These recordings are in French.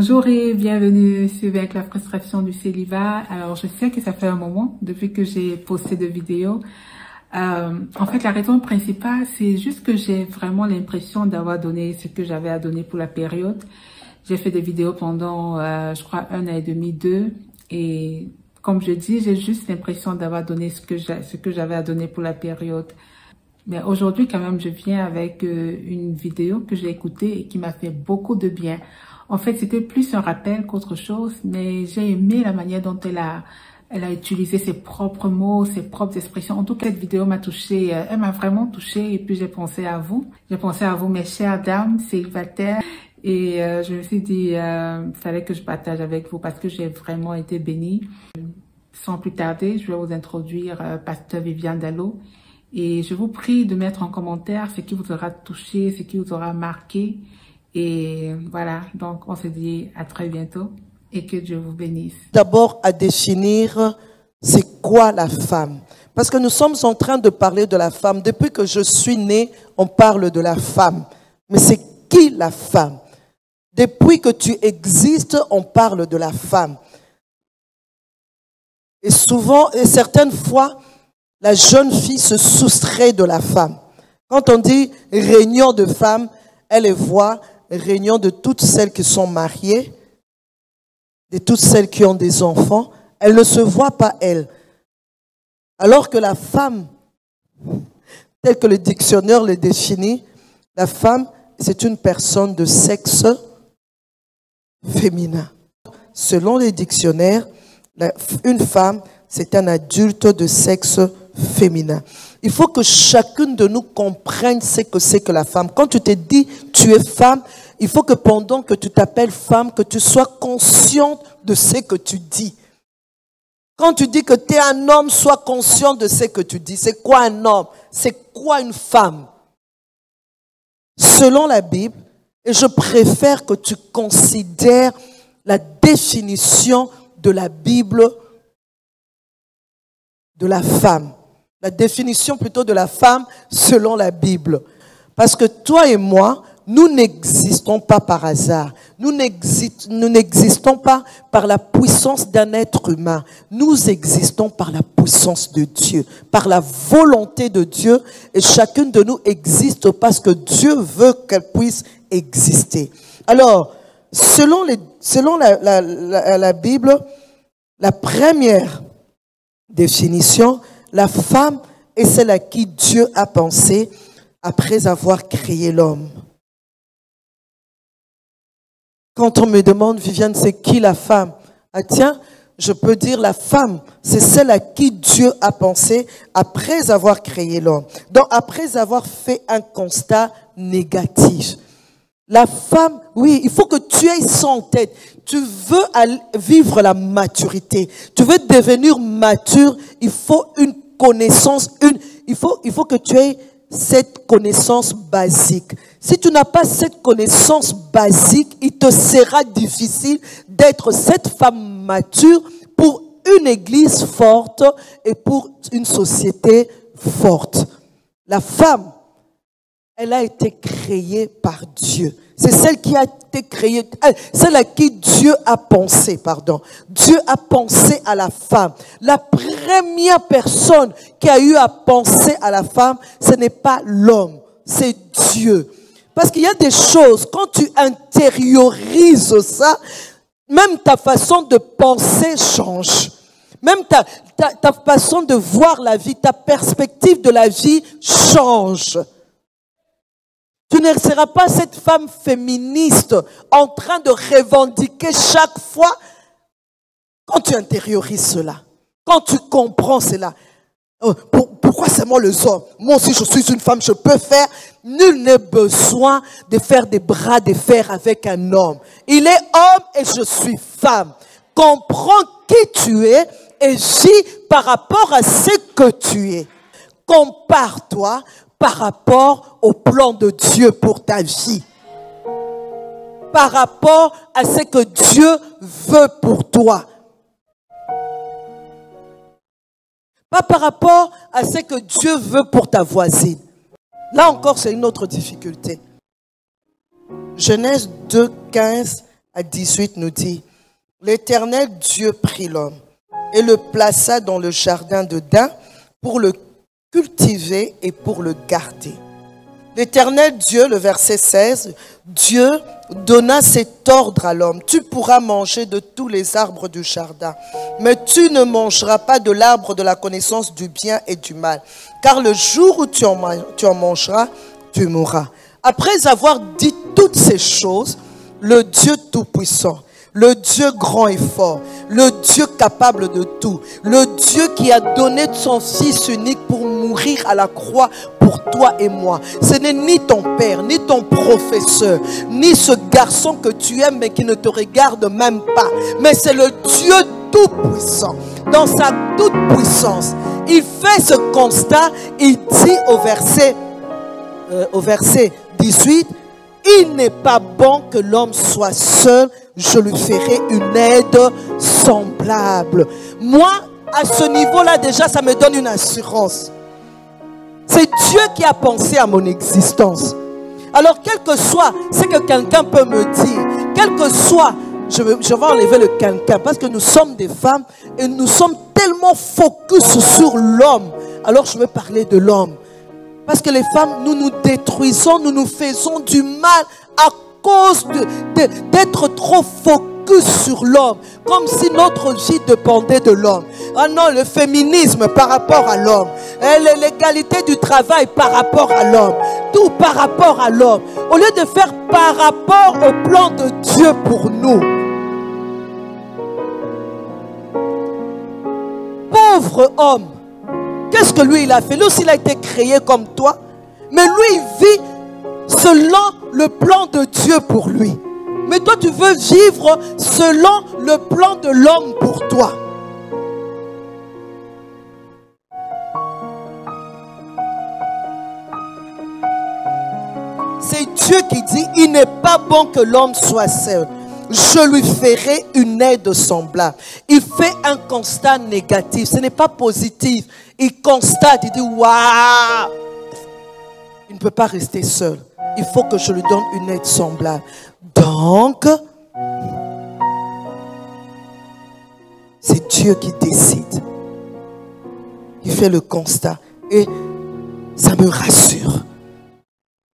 Bonjour et bienvenue sur Avec la frustration du célibat. Alors, je sais que ça fait un moment depuis que j'ai posté de vidéos. En fait, la raison principale, c'est juste que j'ai vraiment l'impression d'avoir donné ce que j'avais à donner pour la période. J'ai fait des vidéos pendant, je crois, 1 an et demi, 2. Et comme je dis, j'ai juste l'impression d'avoir donné ce que j'avais à donner pour la période. Mais aujourd'hui, quand même, je viens avec une vidéo que j'ai écoutée et qui m'a fait beaucoup de bien. En fait, c'était plus un rappel qu'autre chose, mais j'ai aimé la manière dont elle a utilisé ses propres mots, ses propres expressions. En tout cas, cette vidéo m'a touchée, elle m'a vraiment touchée et puis j'ai pensé à vous. J'ai pensé à vous, mes chères dames célibataires. Et je me suis dit, fallait que je partage avec vous parce que j'ai vraiment été bénie. Sans plus tarder, je vais vous introduire Pasteur Viviane Dallo. Et je vous prie de mettre en commentaire ce qui vous aura touché, ce qui vous aura marqué. Et voilà, donc on se dit à très bientôt et que Dieu vous bénisse. D'abord à définir c'est quoi la femme. Parce que nous sommes en train de parler de la femme. Depuis que je suis née, on parle de la femme. Mais c'est qui la femme? Depuis que tu existes, on parle de la femme. Et souvent, et certaines fois, la jeune fille se soustrait de la femme. Quand on dit réunion de femmes, elle les voit, réunion de toutes celles qui sont mariées, de toutes celles qui ont des enfants, elle ne se voit pas elle. Alors que la femme, tel que le dictionnaire le définit, la femme, c'est une personne de sexe féminin. Selon les dictionnaires, une femme, c'est un adulte de sexe féminin. Il faut que chacune de nous comprenne ce que c'est que la femme. Quand tu te dis tu es femme, il faut que pendant que tu t'appelles femme, que tu sois consciente de ce que tu dis. Quand tu dis que tu es un homme, sois conscient de ce que tu dis. C'est quoi un homme? C'est quoi une femme? Selon la Bible, et je préfère que tu considères la définition de la Bible de la femme. La définition plutôt de la femme selon la Bible. Parce que toi et moi, nous n'existons pas par hasard. Nous n'existons pas par la puissance d'un être humain. Nous existons par la puissance de Dieu, par la volonté de Dieu. Et chacune de nous existe parce que Dieu veut qu'elle puisse exister. Alors, selon la Bible, la première définition, la femme est celle à qui Dieu a pensé après avoir créé l'homme. Quand on me demande, Viviane, c'est qui la femme? Ah tiens, je peux dire la femme, c'est celle à qui Dieu a pensé après avoir créé l'homme. Donc après avoir fait un constat négatif. La femme, oui, il faut que tu aies ça en tête. Tu veux vivre la maturité. Tu veux devenir mature, il faut une connaissance, il faut que tu aies cette connaissance basique. Si tu n'as pas cette connaissance basique, il te sera difficile d'être cette femme mature pour une église forte et pour une société forte. La femme, elle a été créée par Dieu. C'est celle qui a été créée, celle à qui Dieu a pensé, pardon. Dieu a pensé à la femme. La première personne qui a eu à penser à la femme, ce n'est pas l'homme, c'est Dieu. Parce qu'il y a des choses, quand tu intériorises ça, même ta façon de penser change. Même ta façon de voir la vie, ta perspective de la vie change. Tu ne seras pas cette femme féministe en train de revendiquer chaque fois quand tu intériorises cela, quand tu comprends cela. Pourquoi c'est moi les hommes? Moi aussi je suis une femme, je peux faire. Nul n'a besoin de faire des bras de fer avec un homme. Il est homme et je suis femme. Comprends qui tu es et gis par rapport à ce que tu es. Compare-toi par rapport au plan de Dieu pour ta vie. Par rapport à ce que Dieu veut pour toi. Pas par rapport à ce que Dieu veut pour ta voisine. Là encore, c'est une autre difficulté. Genèse 2, 15 à 18 nous dit, l'Éternel Dieu prit l'homme et le plaça dans le jardin d'Éden pour le cultiver et pour le garder. L'Éternel Dieu, le verset 16, Dieu donna cet ordre à l'homme. Tu pourras manger de tous les arbres du jardin, mais tu ne mangeras pas de l'arbre de la connaissance du bien et du mal. Car le jour où tu en mangeras, tu mourras. Après avoir dit toutes ces choses, le Dieu Tout-Puissant, le Dieu grand et fort, le Dieu capable de tout, le Dieu qui a donné son Fils unique pour mourir à la croix pour toi et moi. Ce n'est ni ton père, ni ton professeur, ni ce garçon que tu aimes mais qui ne te regarde même pas. Mais c'est le Dieu Tout-Puissant. Dans sa toute-puissance, il fait ce constat, il dit au verset 18, il n'est pas bon que l'homme soit seul, je lui ferai une aide semblable. Moi, à ce niveau-là, déjà, ça me donne une assurance. C'est Dieu qui a pensé à mon existence. Alors, quel que soit ce que quelqu'un peut me dire, quel que soit, je vais enlever le quelqu'un, parce que nous sommes des femmes et nous sommes tellement focus sur l'homme. Alors, je vais parler de l'homme. Parce que les femmes, nous nous détruisons, nous nous faisons du mal à cause d'être trop focus sur l'homme. Comme si notre vie dépendait de l'homme. Ah non, le féminisme par rapport à l'homme. L'égalité du travail par rapport à l'homme. Tout par rapport à l'homme. Au lieu de faire par rapport au plan de Dieu pour nous. Pauvre homme. Qu'est-ce que lui il a fait? Lui aussi il a été créé comme toi. Mais lui il vit selon le plan de Dieu pour lui. Mais toi tu veux vivre selon le plan de l'homme pour toi. C'est Dieu qui dit, il n'est pas bon que l'homme soit seul. Je lui ferai une aide semblable. Il fait un constat négatif. Ce n'est pas positif. Il constate, il dit, waouh, il ne peut pas rester seul. Il faut que je lui donne une aide semblable. Donc, c'est Dieu qui décide. Il fait le constat. Et ça me rassure.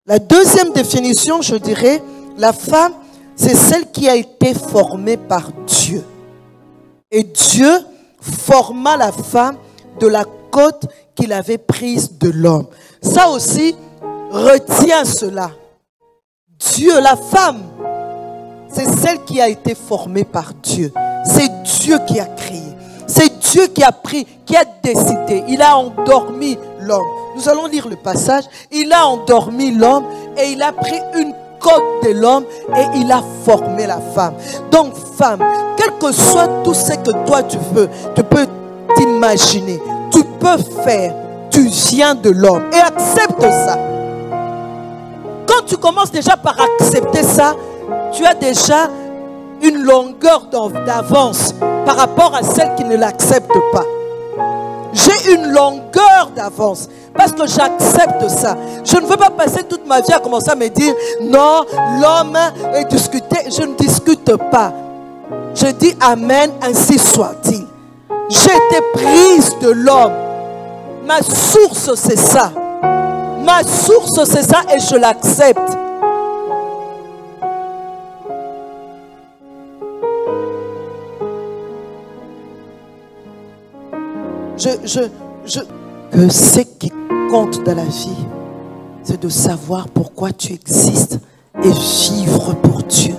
La deuxième définition, je dirais, la femme, c'est celle qui a été formée par Dieu. Et Dieu forma la femme de la côte qu'il avait prise de l'homme. Ça aussi, retiens cela. Dieu, la femme, c'est celle qui a été formée par Dieu. C'est Dieu qui a créé. C'est Dieu qui a pris, qui a décidé. Il a endormi l'homme. Nous allons lire le passage. Il a endormi l'homme et il a pris une côte de l'homme et il a formé la femme. Donc femme, quel que soit tout ce que toi tu veux, tu peux t'imaginer, tu peux faire, tu viens de l'homme et accepte ça. Quand tu commences déjà par accepter ça, tu as déjà une longueur d'avance par rapport à celle qui ne l'accepte pas. J'ai une longueur d'avance parce que j'accepte ça. Je ne veux pas passer toute ma vie à commencer à me dire non, l'homme est discuté. Je ne discute pas. Je dis amen, ainsi soit-il. J'ai été prise de l'homme. Ma source c'est ça. Ma source c'est ça et je l'accepte. Que ce qui compte dans la vie, c'est de savoir pourquoi tu existes et vivre pour Dieu.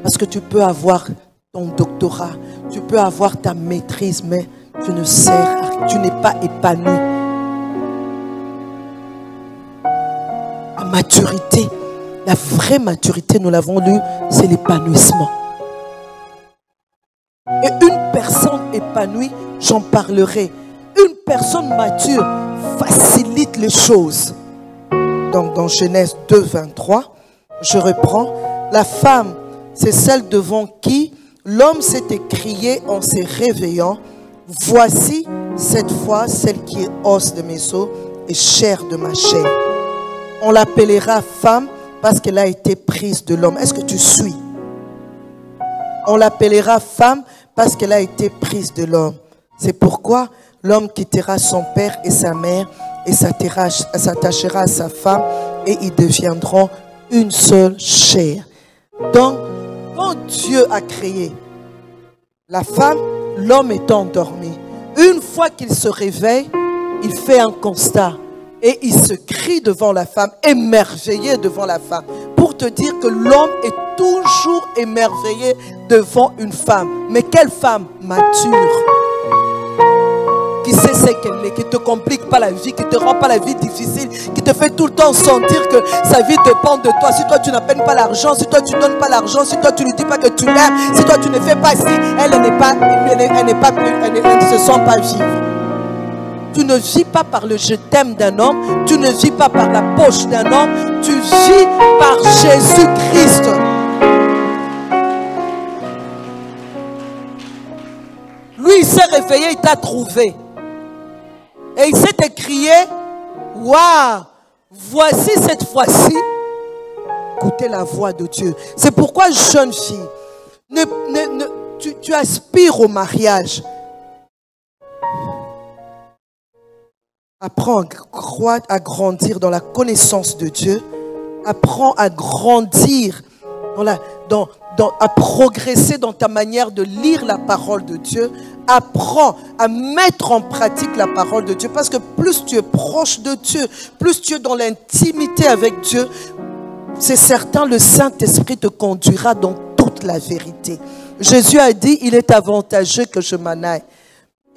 Parce que tu peux avoir ton doctorat, tu peux avoir ta maîtrise, mais tu ne sers, tu n'es pas épanoui. La maturité, la vraie maturité, nous l'avons lu, c'est l'épanouissement. Et une personne épanouie, j'en parlerai. Une personne mature facilite les choses. Donc dans Genèse 2, 23, je reprends. La femme, c'est celle devant qui l'homme s'est écrié en se réveillant. Voici cette fois celle qui est os de mes os et chair de ma chair. On l'appellera femme parce qu'elle a été prise de l'homme. Est-ce que tu suis? On l'appellera femme parce qu'elle a été prise de l'homme. C'est pourquoi l'homme quittera son père et sa mère et s'attachera à sa femme et ils deviendront une seule chair. Donc, quand Dieu a créé la femme, l'homme est endormi. Une fois qu'il se réveille, il fait un constat et il se crie devant la femme, émerveillé devant la femme, pour te dire que l'homme est toujours émerveillé devant une femme. Mais quelle femme mature, qui sait ce qu'elle est, qui ne te complique pas la vie, qui ne te rend pas la vie difficile, qui te fait tout le temps sentir que sa vie dépend de toi. Si toi tu n'appelles pas l'argent, si toi tu ne donnes pas l'argent, si toi tu ne dis pas que tu l'aimes, si toi tu ne fais pas ci, elle ne se sent pas vivre. Tu ne vis pas par le je t'aime d'un homme, tu ne vis pas par la poche d'un homme, tu vis par Jésus-Christ. Lui, il s'est réveillé, il t'a trouvé. Et il s'est écrié, waouh, voici cette fois-ci, écoutez la voix de Dieu. C'est pourquoi, jeune fille, tu aspires au mariage. Apprends à grandir dans la connaissance de Dieu. Apprends à grandir à progresser dans ta manière de lire la parole de Dieu. Apprends à mettre en pratique la parole de Dieu. Parce que plus tu es proche de Dieu, plus tu es dans l'intimité avec Dieu, c'est certain, le Saint-Esprit te conduira dans toute la vérité. Jésus a dit, il est avantageux que je m'en aille.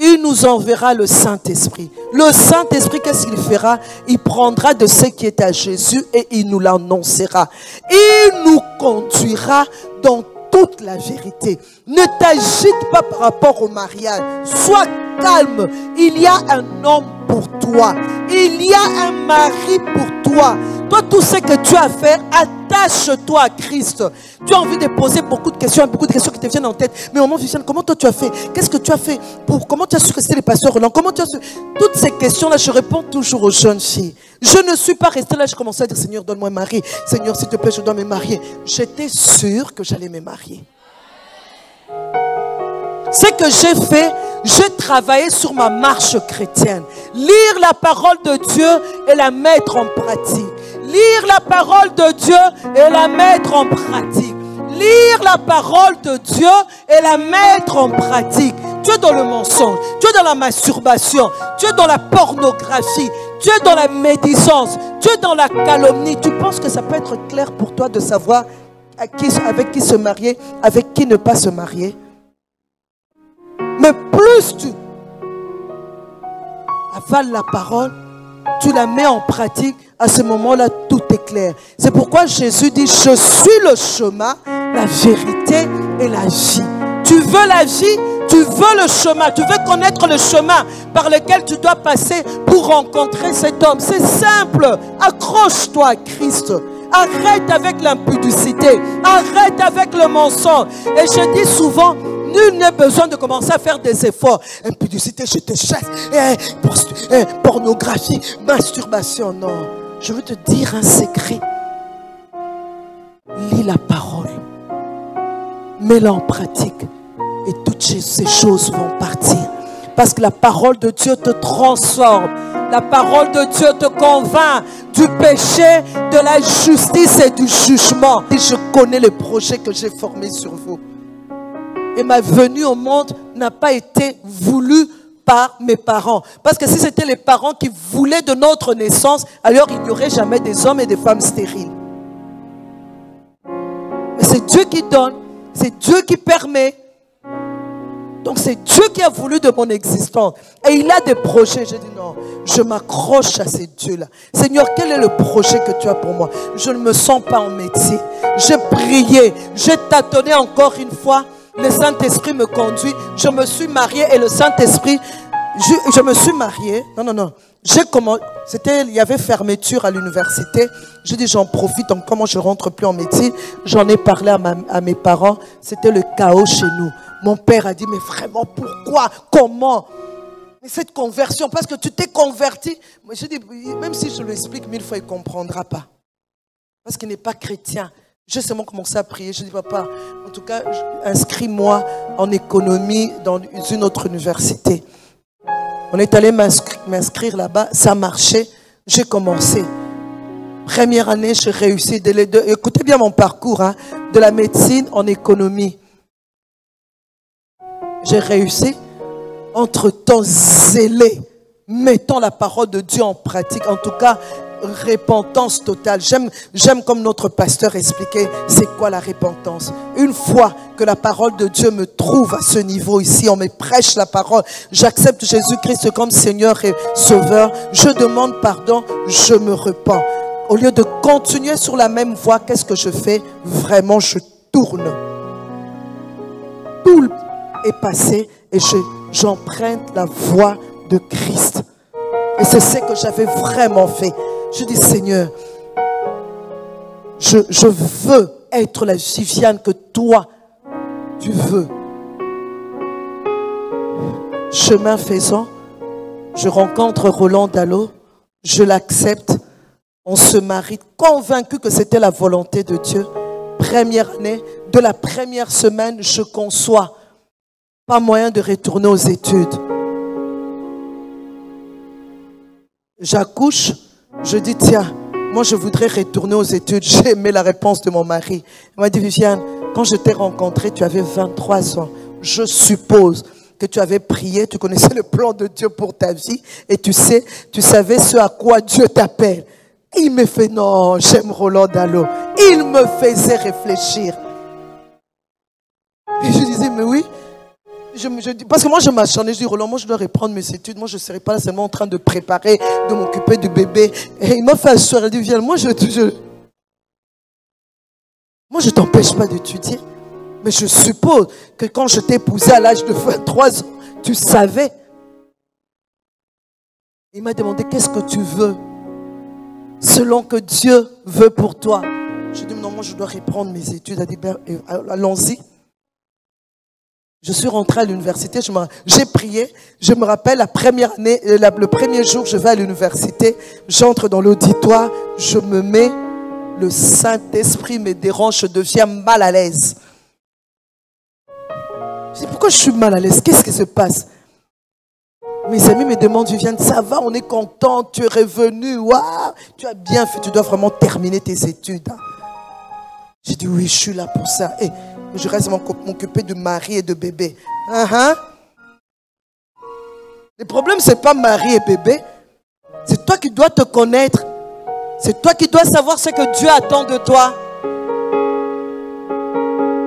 Il nous enverra le Saint-Esprit. Le Saint-Esprit, qu'est-ce qu'il fera? Il prendra de ce qui est à Jésus et il nous l'annoncera. Il nous conduira dans toute la vérité. Ne t'agite pas par rapport au mariage. Sois calme. Il y a un homme pour toi. Il y a un mari pour toi. Toi, tout ce que tu as à faire, attache-toi à Christ. Tu as envie de poser beaucoup de questions qui te viennent en tête. Mais maman Viviane, comment toi tu as fait? Qu'est-ce que tu as fait? Comment tu as su que c'était les pasteurs Roland? Comment tu as su? Toutes ces questions-là, je réponds toujours aux jeunes filles. Je ne suis pas restée là, je commençais à dire, Seigneur, donne-moi un mari. Seigneur, s'il te plaît, je dois me marier. J'étais sûre que j'allais me marier. Ce que j'ai fait, j'ai travaillé sur ma marche chrétienne. Lire la parole de Dieu et la mettre en pratique. Lire la parole de Dieu et la mettre en pratique. Lire la parole de Dieu et la mettre en pratique. Tu es dans le mensonge, tu es dans la masturbation, tu es dans la pornographie, tu es dans la médisance, tu es dans la calomnie. Tu penses que ça peut être clair pour toi de savoir avec qui se marier, avec qui ne pas se marier? Mais plus tu avales la parole, tu la mets en pratique, à ce moment-là, tout est clair. C'est pourquoi Jésus dit, je suis le chemin, la vérité et la vie. Tu veux la vie, tu veux le chemin, tu veux connaître le chemin par lequel tu dois passer pour rencontrer cet homme. C'est simple, accroche-toi à Christ. Arrête avec l'impudicité, arrête avec le mensonge. Et je dis souvent, nul n'a besoin de commencer à faire des efforts. Impudicité, je te chasse. Pornographie, masturbation, non. Je veux te dire un secret. Lis la parole. Mets-la en pratique. Et toutes ces choses vont partir. Parce que la parole de Dieu te transforme. La parole de Dieu te convainc du péché, de la justice et du jugement. Et je connais le projet que j'ai formé sur vous. Et ma venue au monde n'a pas été voulue par mes parents. Parce que si c'était les parents qui voulaient de notre naissance, alors il n'y aurait jamais des hommes et des femmes stériles. Mais c'est Dieu qui donne, c'est Dieu qui permet. Donc c'est Dieu qui a voulu de mon existence. Et il a des projets. J'ai dit non, je m'accroche à ces dieux-là. Seigneur, quel est le projet que tu as pour moi? Je ne me sens pas en métier. J'ai prié, j'ai tâtonné encore une fois. Le Saint-Esprit me conduit. Je me suis mariée et le Saint-Esprit, je me suis mariée. Non. Il y avait fermeture à l'université. J'ai dit, j'en profite. Donc, comment je rentre plus en médecine? J'en ai parlé à mes parents. C'était le chaos chez nous. Mon père a dit, mais vraiment, pourquoi? Comment? Mais cette conversion, parce que tu t'es converti. J'ai dit, même si je lui explique 1000 fois, il ne comprendra pas. Parce qu'il n'est pas chrétien. J'ai seulement commencé à prier. Je dis, papa, en tout cas, inscris-moi en économie dans une autre université. On est allé m'inscrire là-bas, ça marchait, j'ai commencé. Première année, j'ai réussi. Écoutez bien mon parcours, hein, de la médecine en économie. J'ai réussi. Entre-temps, zélé, mettant la parole de Dieu en pratique. En tout cas, repentance totale. J'aime comme notre pasteur expliquait, c'est quoi la repentance. Une fois que la parole de Dieu me trouve à ce niveau ici, on me prêche la parole, j'accepte Jésus-Christ comme Seigneur et Sauveur, je demande pardon, je me repens. Au lieu de continuer sur la même voie, qu'est-ce que je fais? Vraiment, je tourne. Tout est passé et j'emprunte la voie de Christ. Et c'est ce que j'avais vraiment fait. Je dis, Seigneur, je veux être la Viviane que toi, tu veux. Chemin faisant, je rencontre Roland Dallot, je l'accepte, on se marie, convaincu que c'était la volonté de Dieu. Première année, de la première semaine, je conçois. Pas moyen de retourner aux études. J'accouche, je dis, tiens, moi je voudrais retourner aux études. J'ai aimé la réponse de mon mari. Il m'a dit, Viviane, quand je t'ai rencontré, tu avais 23 ans. Je suppose que tu avais prié, tu connaissais le plan de Dieu pour ta vie et tu savais ce à quoi Dieu t'appelle. Il me fait, non, j'aime Roland Dallot. Il me faisait réfléchir. Et je disais, mais oui. Parce que moi je m'acharnais, je dis, Roland, moi je dois reprendre mes études, moi je ne serai pas là seulement en train de préparer, de m'occuper du bébé. Et il m'a fait assurer, il dit, viens, moi je t'empêche pas d'étudier. Mais je suppose que quand je t'ai épousé à l'âge de 23 ans, tu savais. Il m'a demandé, qu'est-ce que tu veux? Selon que Dieu veut pour toi. Je dis, non, moi je dois reprendre mes études. Il a dit, allons-y. Je suis rentré à l'université, j'ai prié, je me rappelle la première année, le premier jour, je vais à l'université, j'entre dans l'auditoire, je me mets, le Saint-Esprit me dérange, je deviens mal à l'aise. Je dis, pourquoi je suis mal à l'aise? Qu'est-ce qui se passe? Mes amis me demandent, Viviane, ça va, on est content, tu es revenu, waouh, tu as bien fait, tu dois vraiment terminer tes études. J'ai dit, oui, je suis là pour ça. Et je reste m'occuper de mari et de bébé. Le problème, ce n'est pas mari et bébé. C'est toi qui dois te connaître. C'est toi qui dois savoir ce que Dieu attend de toi.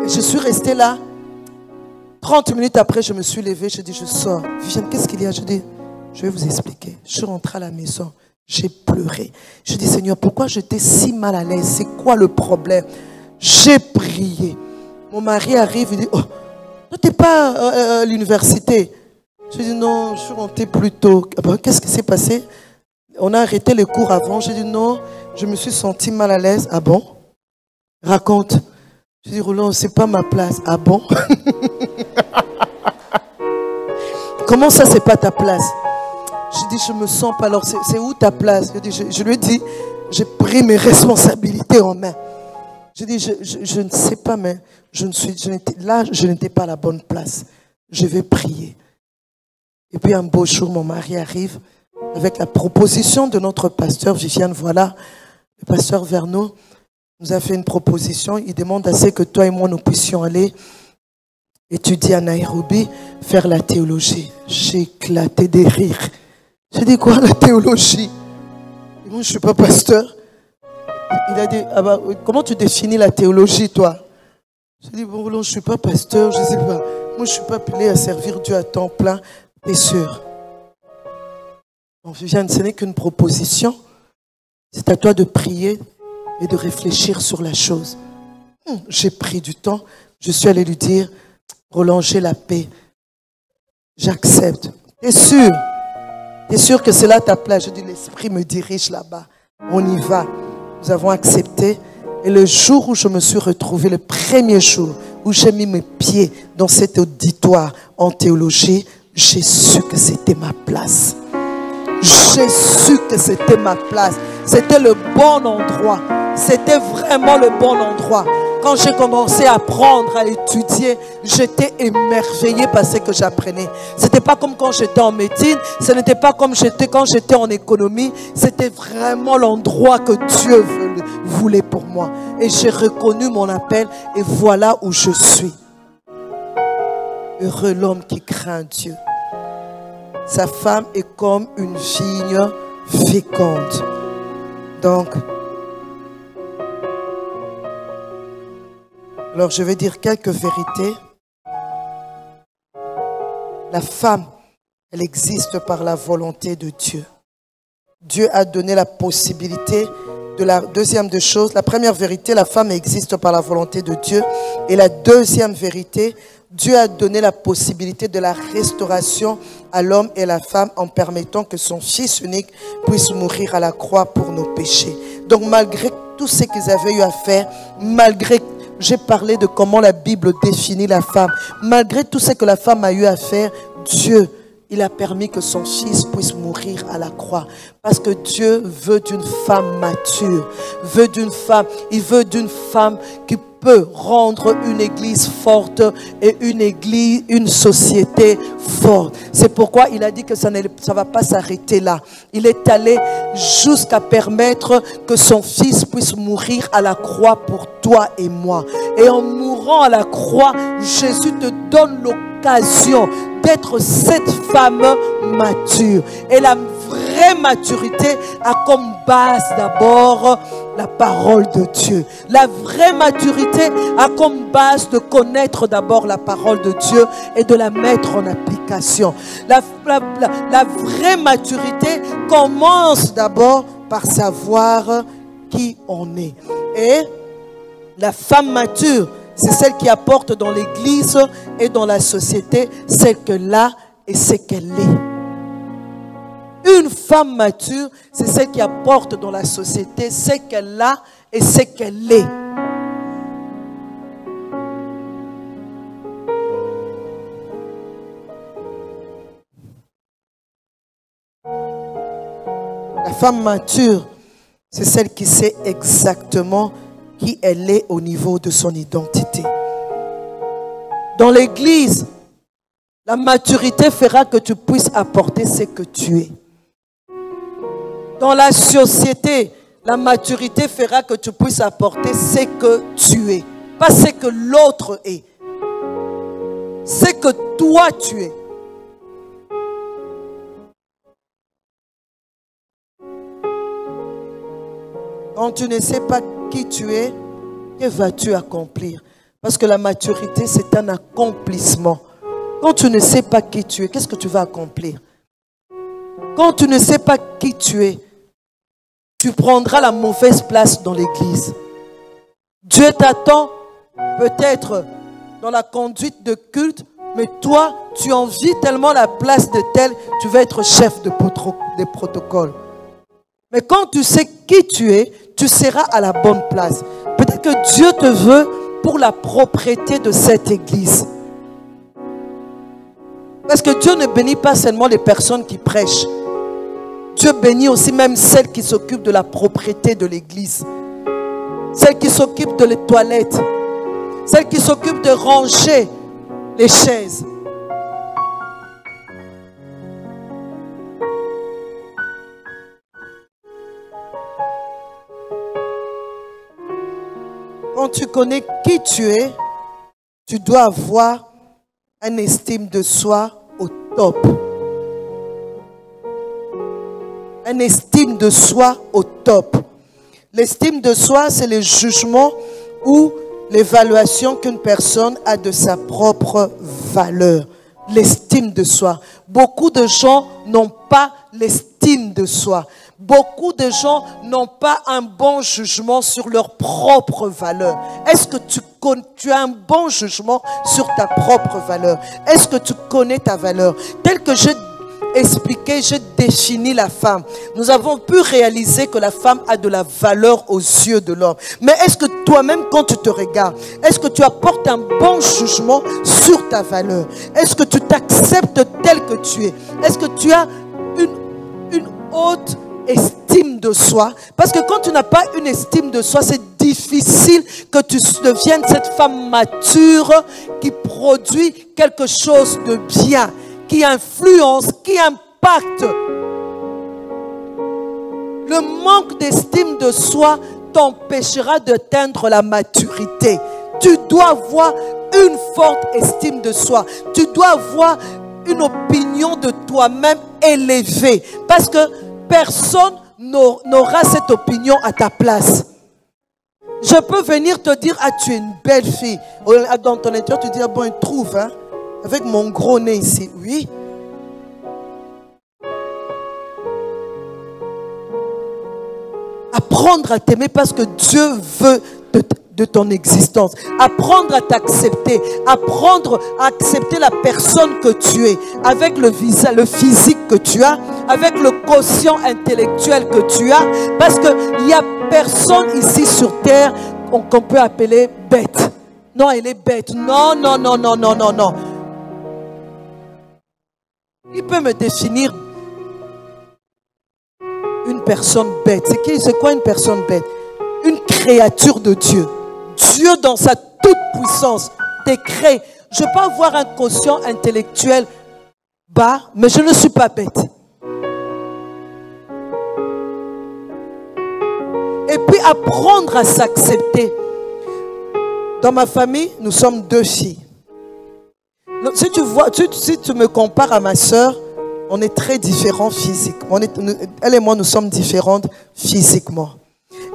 Et je suis restée là. 30 minutes après, je me suis levée. Je dis, je sors. Viviane, qu'est-ce qu'il y a? Je dis, je vais vous expliquer. Je suis rentrée à la maison. J'ai pleuré. Je dis, Seigneur, pourquoi j'étais si mal à l'aise? C'est quoi le problème? J'ai prié. Mon mari arrive, il dit, oh, toi t'es pas à l'université. Je dis, non, je suis rentrée plus tôt. Ah ben, qu'est-ce qui s'est passé? On a arrêté les cours avant. J'ai dit, non, je me suis sentie mal à l'aise. Ah bon? Raconte. Je dis, Roland, c'est pas ma place. Ah bon? Comment ça, c'est pas ta place? Je dis, je me sens pas. Alors, c'est où ta place? Je lui ai dit, j'ai pris mes responsabilités en main. Je dis, je ne sais pas, mais je n'étais pas à la bonne place. Je vais prier. Et puis un beau jour, mon mari arrive avec la proposition de notre pasteur Viviane. Voilà, le pasteur Verneau nous a fait une proposition. Il demande à ce que toi et moi, nous puissions aller étudier à Nairobi, faire la théologie. J'ai éclaté des rires. J'ai dit, quoi, la théologie? Et moi, je ne suis pas pasteur. Il a dit, ah bah, comment tu définis la théologie, toi? J'ai dit, bon, je ne suis pas pasteur, je ne sais pas. Moi, je ne suis pas appelé à servir Dieu à temps plein. T'es sûr? Bon, Viviane, ce n'est qu'une proposition. C'est à toi de prier et de réfléchir sur la chose. J'ai pris du temps. Je suis allé lui dire, Roland, j'ai la paix. J'accepte. T'es sûr? T'es sûr que c'est là ta place? Je dis, l'Esprit me dirige là-bas. On y va. Nous avons accepté. Et le jour où je me suis retrouvée, le premier jour où j'ai mis mes pieds dans cet auditoire en théologie, j'ai su que c'était ma place. J'ai su que c'était ma place. C'était le bon endroit. c'était vraiment le bon endroit. Quand j'ai commencé à apprendre, à étudier, j'étais émerveillée par ce que j'apprenais. C'était pas comme quand j'étais en médecine, ce n'était pas comme quand j'étais en économie. C'était vraiment l'endroit que Dieu voulait pour moi. Et j'ai reconnu mon appel et voilà où je suis. Heureux l'homme qui craint Dieu. Sa femme est comme une vigne féconde. Donc, alors je vais dire quelques vérités. La femme, elle existe par la volonté de Dieu. Dieu a donné la possibilité de la deuxième des choses. La première vérité, la femme existe par la volonté de Dieu. Et la deuxième vérité, Dieu a donné la possibilité de la restauration à l'homme et la femme en permettant que son Fils unique puisse mourir à la croix pour nos péchés. Donc malgré tout ce qu'ils avaient eu à faire, malgré, j'ai parlé de comment la Bible définit la femme, malgré tout ce que la femme a eu à faire, Dieu, il a permis que son Fils puisse mourir à la croix. Parce que Dieu veut d'une femme mature, il veut d'une femme qui peut rendre une église forte et une société forte. C'est pourquoi il a dit que ça ne va pas s'arrêter là. Il est allé jusqu'à permettre que son Fils puisse mourir à la croix pour toi et moi. Et en mourant à la croix, Jésus te donne l'occasion d'être cette femme mature. Et la vraie maturité a comme base d'abord la parole de Dieu. La vraie maturité a comme base de connaître d'abord la parole de Dieu et de la mettre en application. La vraie maturité commence d'abord par savoir qui on est. Et la femme mature, c'est celle qui apporte dans l'église et dans la société ce qu'elle a et ce qu'elle est. Une femme mature, c'est celle qui apporte dans la société ce qu'elle a et ce qu'elle est. La femme mature, c'est celle qui sait exactement qui elle est au niveau de son identité. Dans l'église, la maturité fera que tu puisses apporter ce que tu es. Dans la société, la maturité fera que tu puisses apporter ce que tu es. Pas ce que l'autre est. Ce que toi tu es. Quand tu ne sais pas qui tu es, que vas-tu accomplir? Parce que la maturité, c'est un accomplissement. Quand tu ne sais pas qui tu es, qu'est-ce que tu vas accomplir? Quand tu ne sais pas qui tu es, tu prendras la mauvaise place dans l'église. Dieu t'attend peut-être dans la conduite de culte, mais toi, tu envies tellement la place de tel, tu vas être chef de protocole. Mais quand tu sais qui tu es, tu seras à la bonne place. Peut-être que Dieu te veut pour la propreté de cette église. Parce que Dieu ne bénit pas seulement les personnes qui prêchent. Dieu bénit aussi même celles qui s'occupent de la propreté de l'église. Celles qui s'occupent de les toilettes. Celles qui s'occupent de ranger les chaises. Quand tu connais qui tu es, tu dois avoir une estime de soi au top. Une estime de soi au top. L'estime de soi, c'est le jugement ou l'évaluation qu'une personne a de sa propre valeur. L'estime de soi. Beaucoup de gens n'ont pas l'estime de soi. Beaucoup de gens n'ont pas un bon jugement sur leur propre valeur. Est-ce que tu as un bon jugement sur ta propre valeur? Est-ce que tu connais ta valeur? Tel que j'ai expliqué, j'ai défini la femme. Nous avons pu réaliser que la femme a de la valeur aux yeux de l'homme. Mais est-ce que toi-même, quand tu te regardes, est-ce que tu apportes un bon jugement sur ta valeur? Est-ce que tu t'acceptes tel que tu es? Est-ce que tu as une haute estime de soi. Parce que quand tu n'as pas une estime de soi, c'est difficile que tu deviennes cette femme mature qui produit quelque chose de bien, qui influence, qui impacte. Le manque d'estime de soi t'empêchera d'atteindre la maturité. Tu dois avoir une forte estime de soi. Tu dois avoir une opinion de toi-même élevée. Parce que personne n'aura cette opinion à ta place. Je peux venir te dire, ah, tu es une belle fille. Dans ton intérieur, tu dis, ah bon, il trouve, hein, avec mon gros nez ici. Oui. Apprendre à t'aimer parce que Dieu veut de ton existence. Apprendre à t'accepter. Apprendre à accepter la personne que tu es. Avec le visage, le physique que tu as. Avec le quotient intellectuel que tu as. Parce qu'il n'y a personne ici sur terre qu'on peut appeler bête. Non, elle est bête. Non, non, non, non, non, non, non. Il peut me définir une personne bête. C'est quoi une personne bête? Une créature de Dieu. Dieu dans sa toute puissance t'est créé. Je peux avoir un quotient intellectuel bas, mais je ne suis pas bête. Et puis apprendre à s'accepter. Dans ma famille, nous sommes 2 filles. Si tu me compares à ma soeur, on est très différents physiquement. Elle et moi, nous sommes différentes physiquement.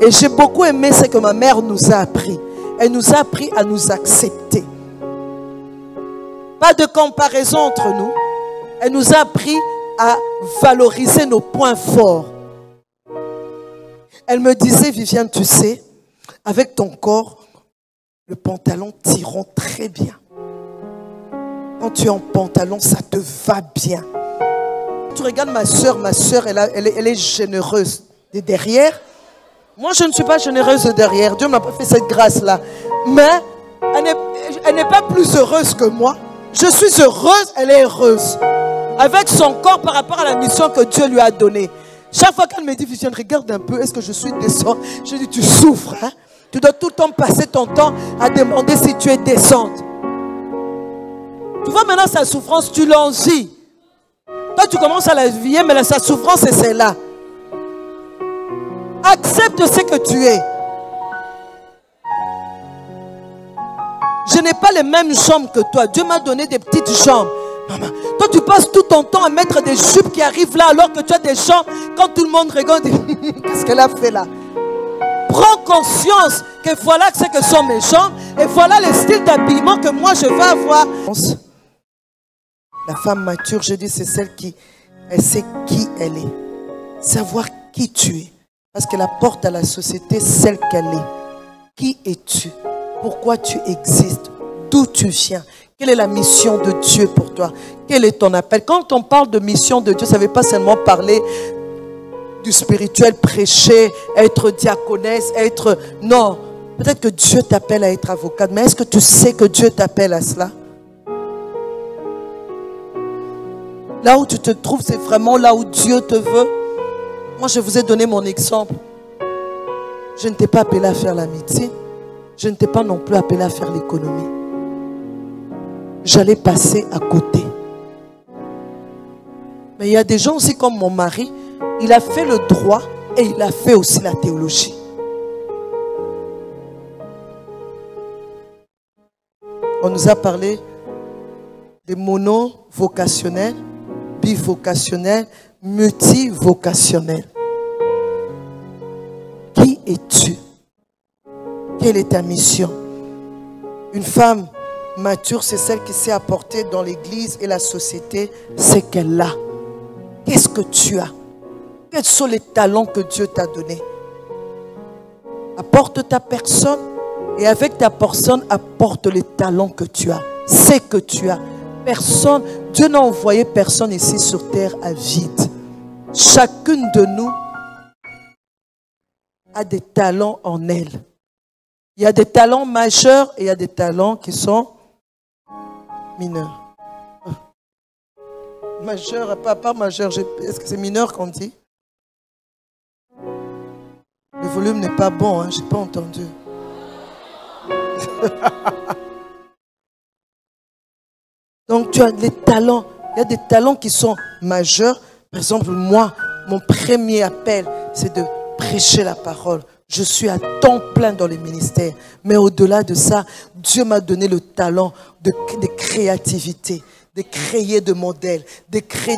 Et j'ai beaucoup aimé ce que ma mère nous a appris. Elle nous a appris à nous accepter. Pas de comparaison entre nous. Elle nous a appris à valoriser nos points forts. Elle me disait, Viviane, tu sais, avec ton corps, le pantalon t'ira très bien. Quand tu es en pantalon, ça te va bien. Tu regardes ma soeur, elle est généreuse de derrière. Moi, je ne suis pas généreuse de derrière. Dieu ne m'a pas fait cette grâce-là. Mais elle n'est pas plus heureuse que moi. Je suis heureuse, elle est heureuse. Avec son corps par rapport à la mission que Dieu lui a donnée. Chaque fois qu'elle me dit, Viviane, regarde un peu, est-ce que je suis décente? Je dis, tu souffres. Hein? Tu dois tout le temps passer ton temps à demander si tu es décente. Tu vois maintenant sa souffrance, tu l'envies. Toi, tu commences à la vivre, mais sa souffrance, c'est celle-là. Accepte ce que tu es. Je n'ai pas les mêmes jambes que toi. Dieu m'a donné des petites jambes. Maman, toi, tu passes tout ton temps à mettre des jupes qui arrivent là alors que tu as des jambes. Quand tout le monde regarde, qu'est-ce qu'elle a fait là? Prends conscience que voilà ce que sont mes jambes et voilà le style d'habillement que moi je vais avoir. La femme mature, je dis, c'est celle qui elle sait qui elle est. Savoir qui tu es. Parce qu'elle apporte à la société celle qu'elle est. Qui es-tu? Pourquoi tu existes? D'où tu viens? Quelle est la mission de Dieu pour toi? Quel est ton appel? Quand on parle de mission de Dieu, ça ne veut pas seulement parler du spirituel, prêcher, être diaconesse, être... Non, peut-être que Dieu t'appelle à être avocate, mais est-ce que tu sais que Dieu t'appelle à cela? Là où tu te trouves, c'est vraiment là où Dieu te veut. Moi, je vous ai donné mon exemple. Je ne t'ai pas appelé à faire la médecine. Je ne t'ai pas non plus appelé à faire l'économie. J'allais passer à côté. Mais il y a des gens aussi comme mon mari. Il a fait le droit et il a fait aussi la théologie. On nous a parlé des monovocationnels, bivocationnels, multivocationnels. Qui es-tu? Quelle est ta mission? Une femme mature, c'est celle qui sait apporter dans l'église et la société ce qu'elle a. Qu'est-ce que tu as? Quels sont les talents que Dieu t'a donnés? Apporte ta personne et avec ta personne, apporte les talents que tu as. C'est que tu as. Personne, Dieu n'a envoyé personne ici sur terre à vide. Chacune de nous a des talents en elle. Il y a des talents majeurs et il y a des talents qui sont mineurs. Majeur, pas majeur, est-ce que c'est mineur qu'on dit? Le volume n'est pas bon, hein, je n'ai pas entendu. Donc tu as des talents. Il y a des talents qui sont majeurs. Par exemple, moi, mon premier appel, c'est de prêcher la parole. Je suis à temps plein dans les ministères. Mais au-delà de ça, Dieu m'a donné le talent de créativité, de créer des modèles,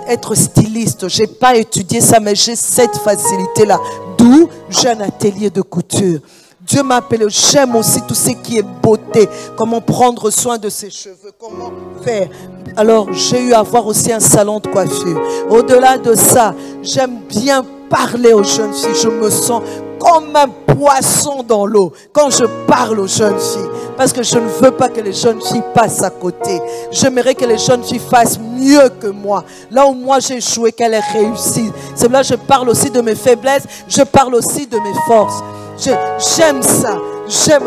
être styliste. Je n'ai pas étudié ça, mais j'ai cette facilité-là. D'où j'ai un atelier de couture. Dieu m'a appelé, j'aime aussi tout ce qui est beauté, comment prendre soin de ses cheveux, comment faire. Alors, j'ai eu à avoir aussi un salon de coiffure. Au-delà de ça, j'aime bien parler aux jeunes filles. Je me sens comme un poisson dans l'eau quand je parle aux jeunes filles. Parce que je ne veux pas que les jeunes filles passent à côté. J'aimerais que les jeunes filles fassent mieux que moi. Là où moi j'ai échoué, qu'elles aient réussi. C'est là que je parle aussi de mes faiblesses, je parle aussi de mes forces. J'aime ça.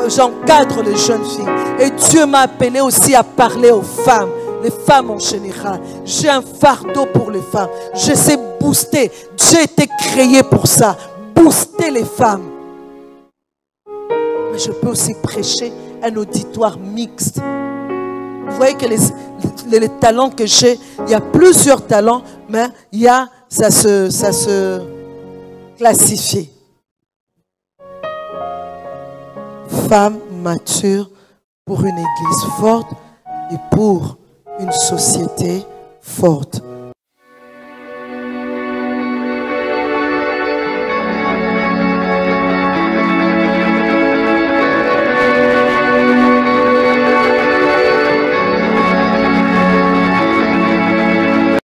J'encadre les jeunes filles. Et Dieu m'a appelé aussi à parler aux femmes. Les femmes en général. J'ai un fardeau pour les femmes. Je sais booster. J'ai été créé pour ça. Booster les femmes. Mais je peux aussi prêcher un auditoire mixte. Vous voyez que les talents que j'ai, il y a plusieurs talents, mais ça se classifie. Femme mature pour une église forte et pour une société forte.